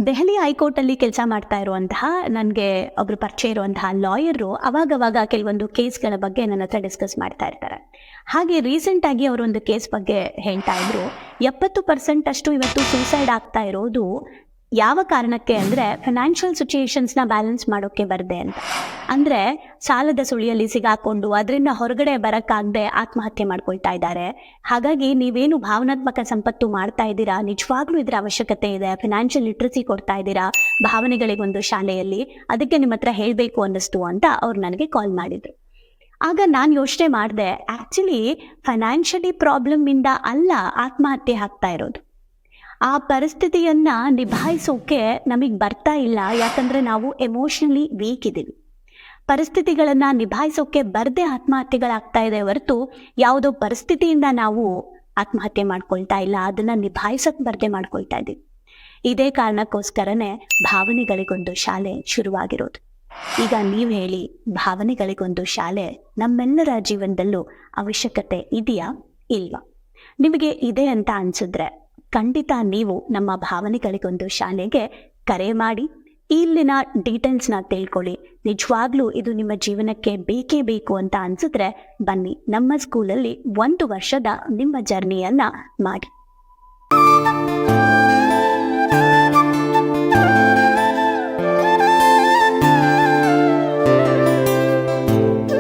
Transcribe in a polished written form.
ದೆಹಲಿ ಹೈಕೋರ್ಟಲ್ಲಿ ಕೆಲಸ ಮಾಡ್ತಾ ಇರುವಂತಹ ನನಗೆ ಒಬ್ರು ಪರಿಚಯ ಇರುವಂತಹ ಲಾಯರು ಅವಾಗವಾಗ ಕೆಲವೊಂದು ಕೇಸ್ಗಳ ಬಗ್ಗೆ ನನ್ನ ಹತ್ರ ಡಿಸ್ಕಸ್ ಮಾಡ್ತಾ ಇರ್ತಾರೆ. ಹಾಗೆ ರೀಸೆಂಟಾಗಿ ಅವರೊಂದು ಕೇಸ್ ಬಗ್ಗೆ ಹೇಳ್ತಾ ಇದ್ರು. 70% ಅಷ್ಟು ಇವತ್ತು ಸೂಸೈಡ್ ಆಗ್ತಾ ಇರೋದು ಯಾವ ಕಾರಣಕ್ಕೆ ಅಂದರೆ ಫಿನಾನ್ಷಿಯಲ್ ಸಿಚುಯೇಷನ್ಸ್ನ ಬ್ಯಾಲೆನ್ಸ್ ಮಾಡೋಕ್ಕೆ ಬರದೆ ಅಂತ. ಅಂದರೆ ಸಾಲದ ಸುಳಿಯಲ್ಲಿ ಸಿಗಾಕೊಂಡು ಅದರಿಂದ ಹೊರಗಡೆ ಬರೋಕ್ಕಾಗದೆ ಆತ್ಮಹತ್ಯೆ ಮಾಡ್ಕೊಳ್ತಾ ಇದ್ದಾರೆ. ಹಾಗಾಗಿ ನೀವೇನು ಭಾವನಾತ್ಮಕ ಸಂಪತ್ತು ಮಾಡ್ತಾ ಇದ್ದೀರಾ, ನಿಜವಾಗ್ಲೂ ಇದರ ಅವಶ್ಯಕತೆ ಇದೆ. ಫಿನಾನ್ಷಿಯಲ್ ಲಿಟ್ರಸಿ ಕೊಡ್ತಾ ಇದ್ದೀರಾ ಭಾವನೆಗಳಿಗೊಂದು ಶಾಲೆಯಲ್ಲಿ, ಅದಕ್ಕೆ ನಿಮ್ಮ ಹತ್ರ ಹೇಳಬೇಕು ಅನ್ನಿಸ್ತು ಅಂತ ಅವ್ರು ನನಗೆ ಕಾಲ್ ಮಾಡಿದರು. ಆಗ ನಾನು ಯೋಚನೆ ಮಾಡಿದೆ, ಆ್ಯಕ್ಚುಲಿ ಫೈನಾನ್ಷಿಯಲಿ ಪ್ರಾಬ್ಲಮ್ಮಿಂದ ಅಲ್ಲ ಆತ್ಮಹತ್ಯೆ ಆಗ್ತಾ ಇರೋದು. ಆ ಪರಿಸ್ಥಿತಿಯನ್ನು ನಿಭಾಯಿಸೋಕೆ ನಮಗೆ ಬರ್ತಾ ಇಲ್ಲ, ಯಾಕಂದರೆ ನಾವು ಎಮೋಷ್ನಲಿ ವೀಕ್ ಇದ್ದೀವಿ. ಪರಿಸ್ಥಿತಿಗಳನ್ನು ನಿಭಾಯಿಸೋಕೆ ಬರದೆ ಆತ್ಮಹತ್ಯೆಗಳಾಗ್ತಾ ಇದೆ ಹೊರತು ಯಾವುದೋ ಪರಿಸ್ಥಿತಿಯಿಂದ ನಾವು ಆತ್ಮಹತ್ಯೆ ಮಾಡ್ಕೊಳ್ತಾ ಇಲ್ಲ, ಅದನ್ನು ನಿಭಾಯಿಸೋಕೆ ಬರದೆ ಮಾಡ್ಕೊಳ್ತಾ ಇದ್ದೀವಿ. ಇದೇ ಕಾರಣಕ್ಕೋಸ್ಕರನೇ ಭಾವನೆಗಳಿಗೊಂದು ಶಾಲೆ ಶುರುವಾಗಿರೋದು. ಈಗ ನೀವು ಹೇಳಿ, ಭಾವನೆಗಳಿಗೊಂದು ಶಾಲೆ ನಮ್ಮೆಲ್ಲರ ಜೀವನದಲ್ಲೂ ಅವಶ್ಯಕತೆ ಇದೆಯಾ ಇಲ್ವಾ? ನಿಮಗೆ ಇದೆ ಅಂತ ಅನಿಸಿದ್ರೆ ಖಂಡಿತ ನೀವು ನಮ್ಮ ಭಾವನೆಗಳಿಗೊಂದು ಶಾಲೆಗೆ ಕರೆ ಮಾಡಿ ಇಲ್ಲಿನ ಡೀಟೇಲ್ಸ್ನ ತಿಳ್ಕೊಳ್ಳಿ. ನಿಜವಾಗ್ಲೂ ಇದು ನಿಮ್ಮ ಜೀವನಕ್ಕೆ ಬೇಕೇ ಬೇಕು ಅಂತ ಅನಿಸಿದ್ರೆ ಬನ್ನಿ, ನಮ್ಮ ಸ್ಕೂಲಲ್ಲಿ 1 ವರ್ಷದ ನಿಮ್ಮ ಜರ್ನಿಯನ್ನು ಮಾಡಿ.